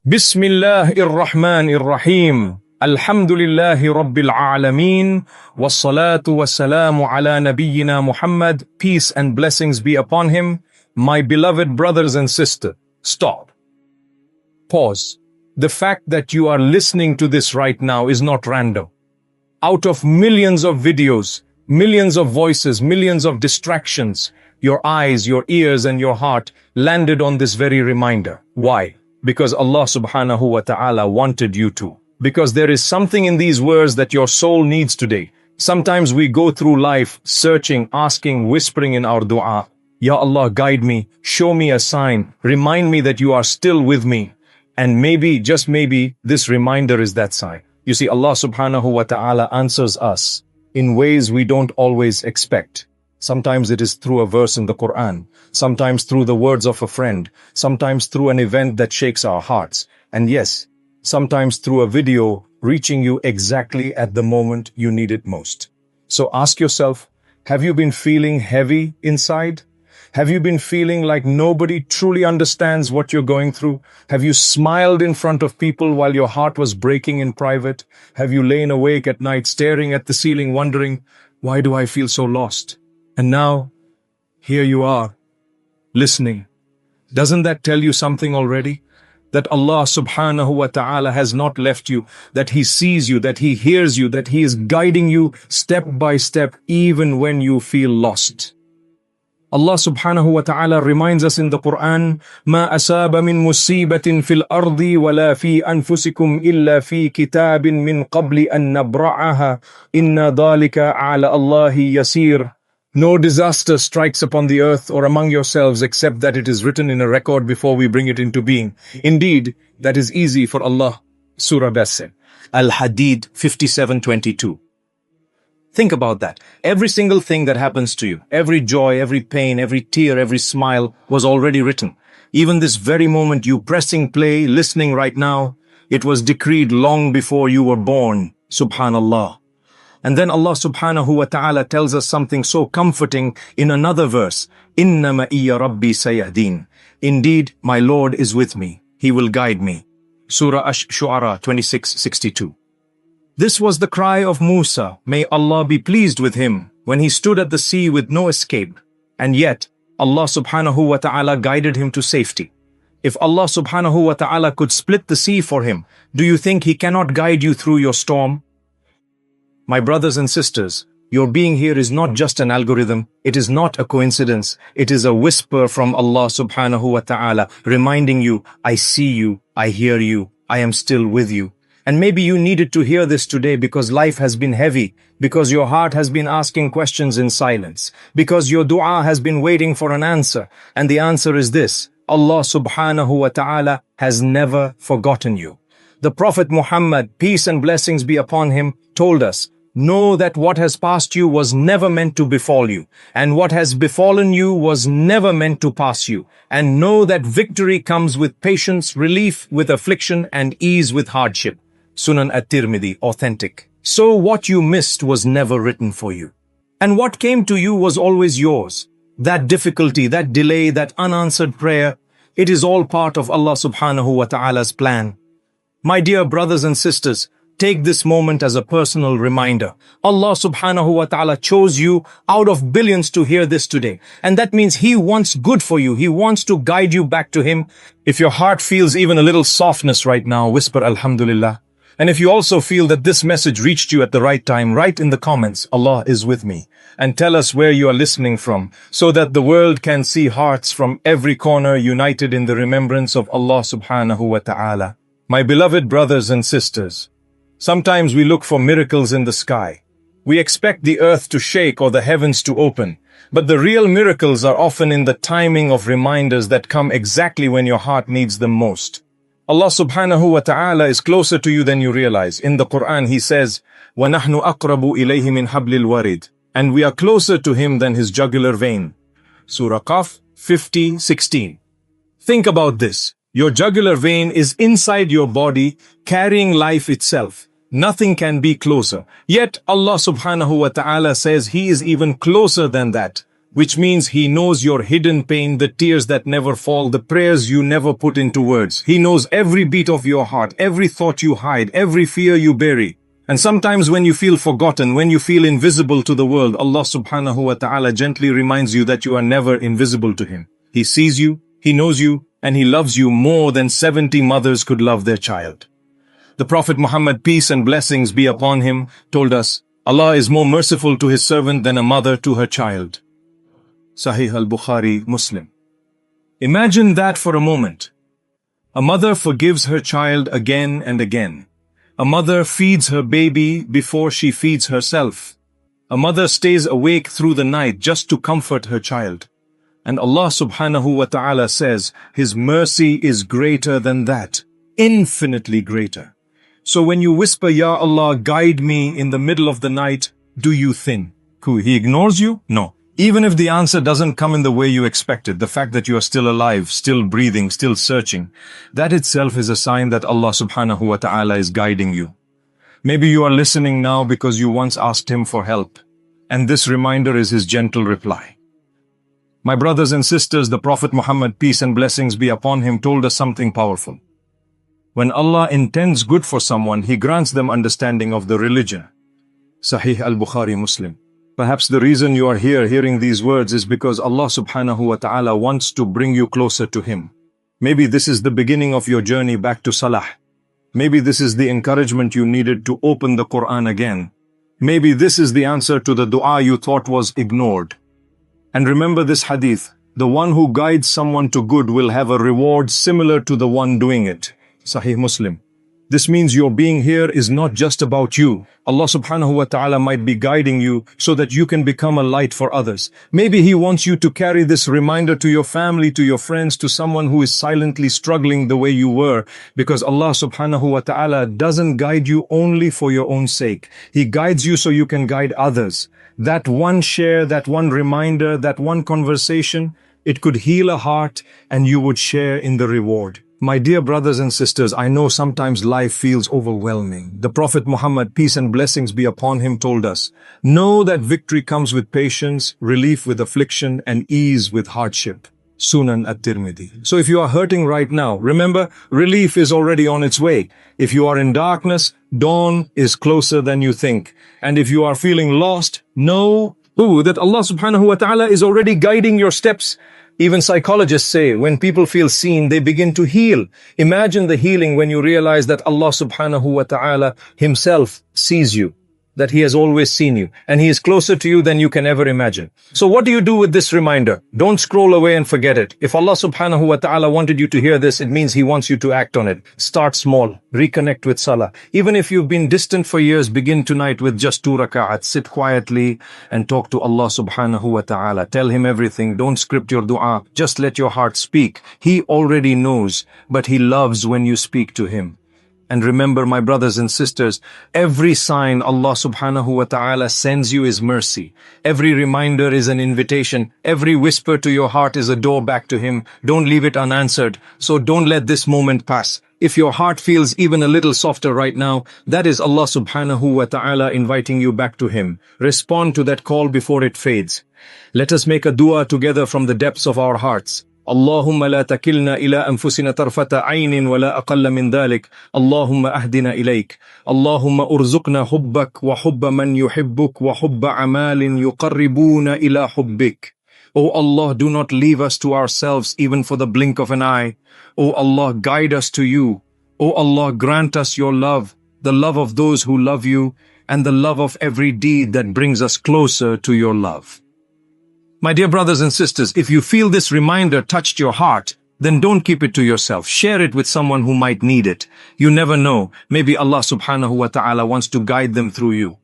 Bismillahir Rahmanir Rahim. Alhamdulillahi Rabbil Alameen. Wassalatu wassalamu ala nabiyyina Muhammad. Peace and blessings be upon him. My beloved brothers and sisters, stop. Pause. The fact that you are listening to this right now is not random. Out of millions of videos, millions of voices, millions of distractions, your eyes, your ears, and your heart landed on this very reminder. Why? Because Allah subhanahu wa ta'ala wanted you to. Because there is something in these words that your soul needs today. Sometimes we go through life searching, asking, whispering in our dua, Ya Allah, guide me, show me a sign, remind me that you are still with me. And maybe, just maybe, this reminder is that sign. You see, Allah subhanahu wa ta'ala answers us in ways we don't always expect. Sometimes it is through a verse in the Quran, sometimes through the words of a friend, sometimes through an event that shakes our hearts, and yes, sometimes through a video reaching you exactly at the moment you need it most. So ask yourself, have you been feeling heavy inside? Have you been feeling like nobody truly understands what you're going through? Have you smiled in front of people while your heart was breaking in private? Have you lain awake at night staring at the ceiling wondering, why do I feel so lost? And now, here you are, listening. Doesn't that tell you something already? That Allah subhanahu wa ta'ala has not left you, that He sees you, that He hears you, that He is guiding you step by step even when you feel lost. Allah subhanahu wa ta'ala reminds us in the Quran, مَا أَسَابَ مِن مُصِيبَةٍ فِي الْأَرْضِ وَلَا فِي أَنفُسِكُمْ إِلَّا فِي كِتَابٍ مِّن قَبْلِ أَن نَّبْرَعَهَا إِنَّ ذَلِكَ عَلَى اللَّهِ يَسِيرٌ. No disaster strikes upon the earth or among yourselves except that it is written in a record before we bring it into being. Indeed, that is easy for Allah. Surah Basir. Al-Hadid 57:22. Think about that. Every single thing that happens to you, every joy, every pain, every tear, every smile was already written. Even this very moment you pressing play, listening right now, it was decreed long before you were born. Subhanallah. And then Allah subhanahu wa ta'ala tells us something so comforting in another verse. Inna ma'iyya rabbi sayahdeen. Indeed, my Lord is with me. He will guide me. Surah Ash-Shu'ara 26:62. This was the cry of Musa, may Allah be pleased with him, when he stood at the sea with no escape. And yet, Allah subhanahu wa ta'ala guided him to safety. If Allah subhanahu wa ta'ala could split the sea for him, do you think He cannot guide you through your storm? My brothers and sisters, your being here is not just an algorithm, it is not a coincidence, it is a whisper from Allah subhanahu wa ta'ala reminding you, I see you, I hear you, I am still with you. And maybe you needed to hear this today because life has been heavy, because your heart has been asking questions in silence, because your dua has been waiting for an answer, and the answer is this, Allah subhanahu wa ta'ala has never forgotten you. The Prophet Muhammad, peace and blessings be upon him, told us, know that what has passed you was never meant to befall you, and what has befallen you was never meant to pass you. And know that victory comes with patience, relief with affliction, and ease with hardship. Sunan at-Tirmidhi, authentic. So what you missed was never written for you. And what came to you was always yours. That difficulty, that delay, that unanswered prayer, it is all part of Allah subhanahu wa ta'ala's plan. My dear brothers and sisters, take this moment as a personal reminder. Allah subhanahu wa ta'ala chose you out of billions to hear this today. And that means He wants good for you. He wants to guide you back to Him. If your heart feels even a little softness right now, whisper Alhamdulillah. And if you also feel that this message reached you at the right time, write in the comments, Allah is with me. And tell us where you are listening from, so that the world can see hearts from every corner united in the remembrance of Allah subhanahu wa ta'ala. My beloved brothers and sisters, sometimes we look for miracles in the sky. We expect the earth to shake or the heavens to open. But the real miracles are often in the timing of reminders that come exactly when your heart needs them most. Allah subhanahu wa ta'ala is closer to you than you realize. In the Quran, He says, وَنَحْنُ أَقْرَبُ إِلَيْهِ مِنْ حَبْلِ الْوَرِيدِ. And we are closer to Him than His jugular vein. Surah Qaf 50:16. Think about this. Your jugular vein is inside your body, carrying life itself. Nothing can be closer. Yet Allah subhanahu wa ta'ala says He is even closer than that, which means He knows your hidden pain, the tears that never fall, the prayers you never put into words. He knows every beat of your heart, every thought you hide, every fear you bury. And sometimes when you feel forgotten, when you feel invisible to the world, Allah subhanahu wa ta'ala gently reminds you that you are never invisible to Him. He sees you, He knows you, and He loves you more than 70 mothers could love their child. The Prophet Muhammad, peace and blessings be upon him, told us, Allah is more merciful to His servant than a mother to her child. Sahih al-Bukhari, Muslim. Imagine that for a moment. A mother forgives her child again and again. A mother feeds her baby before she feeds herself. A mother stays awake through the night just to comfort her child. And Allah subhanahu wa ta'ala says, His mercy is greater than that, infinitely greater. So when you whisper, Ya Allah, guide me in the middle of the night, do you think He ignores you? No. Even if the answer doesn't come in the way you expected, the fact that you are still alive, still breathing, still searching, that itself is a sign that Allah subhanahu wa ta'ala is guiding you. Maybe you are listening now because you once asked Him for help, and this reminder is His gentle reply. My brothers and sisters, the Prophet Muhammad, peace and blessings be upon him, told us something powerful. When Allah intends good for someone, He grants them understanding of the religion. Sahih al-Bukhari, Muslim. Perhaps the reason you are here hearing these words is because Allah subhanahu wa ta'ala wants to bring you closer to Him. Maybe this is the beginning of your journey back to Salah. Maybe this is the encouragement you needed to open the Quran again. Maybe this is the answer to the dua you thought was ignored. And remember this hadith, the one who guides someone to good will have a reward similar to the one doing it. Sahih Muslim. This means your being here is not just about you. Allah subhanahu wa ta'ala might be guiding you so that you can become a light for others. Maybe He wants you to carry this reminder to your family, to your friends, to someone who is silently struggling the way you were. Because Allah subhanahu wa ta'ala doesn't guide you only for your own sake. He guides you so you can guide others. That one share, that one reminder, that one conversation, it could heal a heart and you would share in the reward. My dear brothers and sisters, I know sometimes life feels overwhelming. The Prophet Muhammad, peace and blessings be upon him, told us, know that victory comes with patience, relief with affliction, and ease with hardship. Sunan at-Tirmidhi. So if you are hurting right now, remember, relief is already on its way. If you are in darkness, dawn is closer than you think. And if you are feeling lost, know that Allah subhanahu wa ta'ala is already guiding your steps. Even psychologists say when people feel seen, they begin to heal. Imagine the healing when you realize that Allah subhanahu wa ta'ala Himself sees you, that He has always seen you, and He is closer to you than you can ever imagine. So what do you do with this reminder? Don't scroll away and forget it. If Allah subhanahu wa ta'ala wanted you to hear this, it means He wants you to act on it. Start small. Reconnect with Salah. Even if you've been distant for years, begin tonight with just 2 raka'at. Sit quietly and talk to Allah subhanahu wa ta'ala. Tell Him everything. Don't script your dua. Just let your heart speak. He already knows, but He loves when you speak to Him. And remember, my brothers and sisters, every sign Allah subhanahu wa ta'ala sends you is mercy. Every reminder is an invitation. Every whisper to your heart is a door back to Him. Don't leave it unanswered. So don't let this moment pass. If your heart feels even a little softer right now, that is Allah subhanahu wa ta'ala inviting you back to Him. Respond to that call before it fades. Let us make a dua together from the depths of our hearts. اللهم لا تكلنا إلى أنفسنا طرفة عين ولا أقل من ذلك اللهم أهدنا إليك اللهم أرزقنا حبك وحب من يحبك وحب أعمال يقربون إلى حبك. O Allah, do not leave us to ourselves even for the blink of an eye. O Allah, guide us to you. O Allah, grant us your love, the love of those who love you, and the love of every deed that brings us closer to your love. My dear brothers and sisters, if you feel this reminder touched your heart, then don't keep it to yourself. Share it with someone who might need it. You never know. Maybe Allah subhanahu wa ta'ala wants to guide them through you.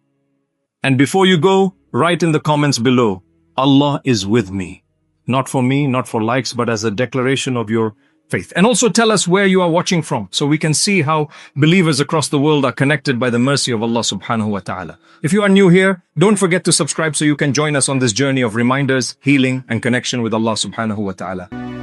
And before you go, write in the comments below, Allah is with me. Not for me, not for likes, but as a declaration of your faith. And also tell us where you are watching from, so we can see how believers across the world are connected by the mercy of Allah subhanahu wa ta'ala. If you are new here, don't forget to subscribe so you can join us on this journey of reminders, healing, and connection with Allah subhanahu wa ta'ala.